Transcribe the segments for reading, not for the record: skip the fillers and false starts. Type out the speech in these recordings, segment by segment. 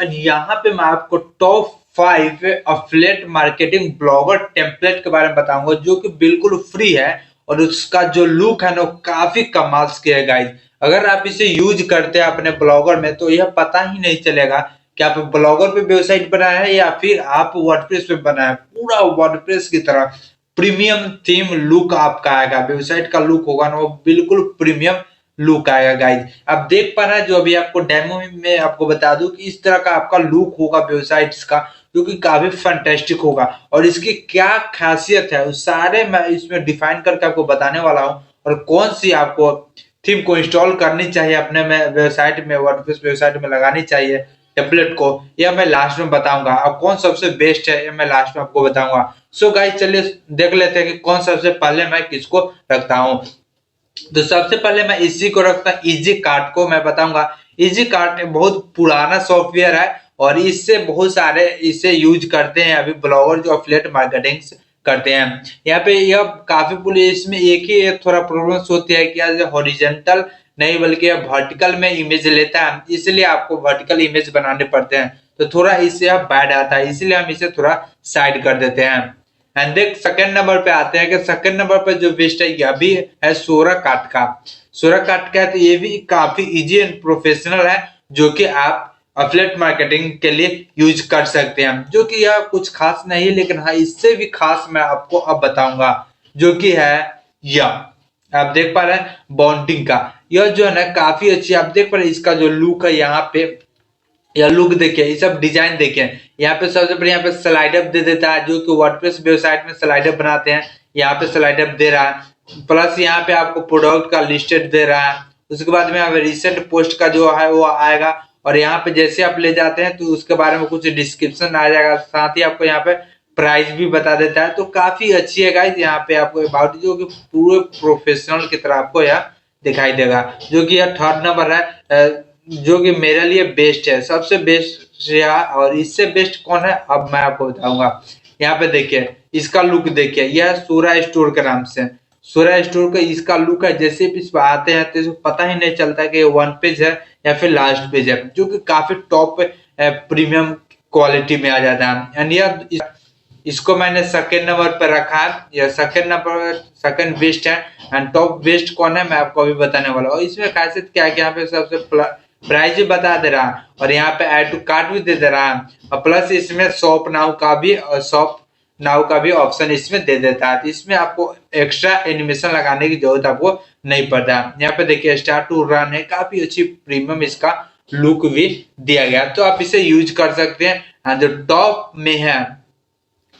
और यहाँ पे मैं आपको top 5 affiliate marketing blogger template के बारे में बताऊंगा, जो कि बिल्कुल फ्री है और उसका जो लुक है ना काफी कमाल के है गाइज। अगर आप इसे यूज करते हैं अपने ब्लॉगर में तो यह पता ही नहीं चलेगा कि आप ब्लॉगर पे वेबसाइट बनाया है या फिर आप वर्डप्रेस पे बनाया है। पूरा वर्डप्रेस की तरह प्रीमियम थीम लुक आपका आएगा, वेबसाइट का लुक होगा ना वो बिल्कुल प्रीमियम लुक आएगा गाइज। आप देख पा रहे हैं जो अभी आपको डेमो में आपको बता दूं कि इस तरह का आपका लुक होगा वेबसाइट्स का, जो कि काफी फैंटास्टिक होगा। और इसकी क्या खासियत है उस सारे मैं इसमें डिफाइन करके आपको बताने वाला हूँ, और कौन सी आपको थीम को इंस्टॉल करनी चाहिए अपने में वेबसाइट में, वर्डप्रेस वेबसाइट में लगानी चाहिए टेम्पलेट को, यह मैं लास्ट में बताऊंगा। अब कौन सबसे बेस्ट है यह मैं लास्ट में आपको बताऊंगा। सो गाइस चलिए देख लेते हैं कि कौन सबसे पहले मैं किसको रखता हूँ। तो सबसे पहले मैं इसी को रखता हूँ, इजी कार्ट को मैं बताऊंगा। इजी कार्ट बहुत पुराना सॉफ्टवेयर है और इससे बहुत सारे इसे यूज करते हैं अभी ब्लॉगर जो एफिलिएट मार्केटिंग करते हैं। यहाँ पे यह काफी इसमें एक ही एक थोड़ा प्रॉब्लम होती है कि हॉरिजॉन्टल नहीं बल्कि वर्टिकल में इमेज लेता है, इसलिए आपको वर्टिकल इमेज बनाने पड़ते हैं, तो थोड़ा इससे बैड आता है, इसलिए हम इसे थोड़ा साइड कर देते हैं। एंड देख सेकंड नंबर पे आते हैं कि सेकंड नंबर पे जो बेस्ट है यह भी है सोरा काट का। सोरा काट का है तो ये भी काफी इजी एंड प्रोफेशनल है, जो कि आप एफिलिएट मार्केटिंग के लिए यूज कर सकते हैं। जो कि यह कुछ खास नहीं है, लेकिन हाँ इससे भी खास मैं आपको अब बताऊंगा, जो कि है यह आप देख पा रहे हैं बॉन्डिंग का। यह जो है ना काफी अच्छी, आप देख पा रहे हैं इसका जो लुक है यहाँ पे, यह लुक देखिए, ये सब डिजाइन देखिए। यहाँ पे सबसे बढ़िया यहाँ पे स्लाइड अप दे देता है, जो कि वर्डप्रेस वेबसाइट में स्लाइड अप बनाते हैं, यहाँ पे स्लाइड अप दे रहा है। प्लस यहाँ पे आपको प्रोडक्ट का लिस्टेड दे रहा है। उसके बाद में यहाँ पे रिसेंट पोस्ट का जो है वो आएगा, और यहाँ पे जैसे आप ले जाते हैं तो उसके बारे में कुछ डिस्क्रिप्शन आ जाएगा, साथ ही आपको यहाँ पे प्राइस भी बता देता है। तो काफी अच्छी है गाइस। यहाँ पे आपको अबाउट जो कि पूरे प्रोफेशनल की तरह आपको यह दिखाई देगा, जो कि यह थर्ड नंबर है, जो कि मेरे लिए बेस्ट है, सबसे बेस्ट है। और इससे बेस्ट कौन है अब मैं आपको बताऊंगा। यहाँ पे देखिए इसका लुक देखिए, यह सूरा स्टोर के नाम से, सूरा स्टोर का इसका लुक है। जैसे इस पर आते हैं तो इसको पता ही नहीं चलता कि वन पेज है या फिर लास्ट पेज है, जो कि काफी टॉप प्रीमियम क्वालिटी में आ जाता है। एंड यह इसको मैंने सेकंड नंबर पर रखा है, यह सेकंड नंबर सेकंड बेस्ट है। एंड टॉप बेस्ट कौन है मैं आपको अभी बताने वाला हूँ। इसमें खासियत क्या है कि यहाँ पे सबसे प्राइस भी बता दे रहा है, और यहाँ पे ऐड टू कार्ट भी दे रहा है, और प्लस इसमें शॉप नाउ का भी ऑप्शन इसमें दे देता है। तो इसमें आपको एक्स्ट्रा एनिमेशन लगाने की जरूरत आपको नहीं पड़ता। यहाँ पे देखिए स्टार्ट टू रन है, काफी अच्छी प्रीमियम इसका लुक भी दिया गया, तो आप इसे यूज कर सकते हैं। जो टॉप में है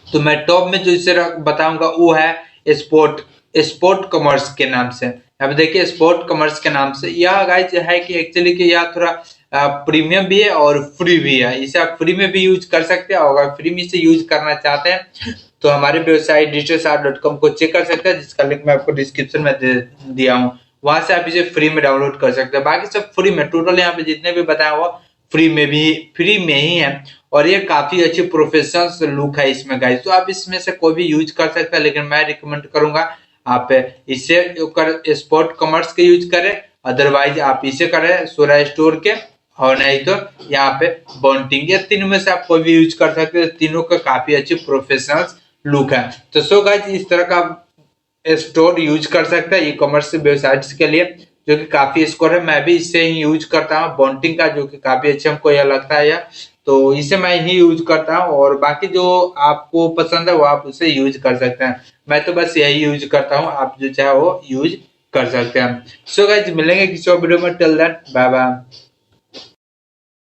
तो मैं टॉप में जो इसे बताऊंगा वो है स्पोर्ट कॉमर्स के नाम से। अब देखिए स्पोर्ट कॉमर्स के नाम से यह गाइस है कि एक्चुअली कि यह थोड़ा प्रीमियम भी है और फ्री भी है। इसे आप फ्री में भी यूज कर सकते हैं, और अगर फ्री में इसे यूज करना चाहते हैं तो हमारे वेबसाइट digitalstar.com को चेक कर सकते हैं, जिसका लिंक मैं आपको डिस्क्रिप्शन में दे दिया हूँ। वहां से आप इसे फ्री में डाउनलोड कर सकते हैं। बाकी सब फ्री में, टोटल यहाँ पे जितने भी बताया हुआ फ्री में ही है, और ये काफी अच्छी प्रोफेशनल लुक है इसमें गाइस। तो आप इसमें से कोई भी यूज कर सकते हैं, लेकिन मैं रिकमेंड करूंगा आप इसे स्पोर्ट कॉमर्स के यूज करें, अदरवाइज आप इसे करें सोरा स्टोर के, और नहीं तो यहाँ पे बॉन्टिंग। ये तीनों में से आप कोई भी यूज कर सकते हैं, तीनों का काफी अच्छी प्रोफेशनल लुक है। तो सो गाइस इस तरह का स्टोर यूज कर सकते हैं ई कॉमर्स वेबसाइट्स के लिए, जो कि काफी स्कोर है। मैं भी इससे ही यूज करता हूँ बॉन्टिंग का, जो कि काफी अच्छा हमको यह लगता है यह, तो इसे मैं ही यूज करता हूँ। और बाकी जो आपको पसंद है वो आप उसे यूज कर सकते हैं, मैं तो बस यही यूज करता हूँ, आप जो चाहे वो यूज कर सकते हैं। सो गाइस मिलेंगे किसी और वीडियो में, टिल देन बाय बाय।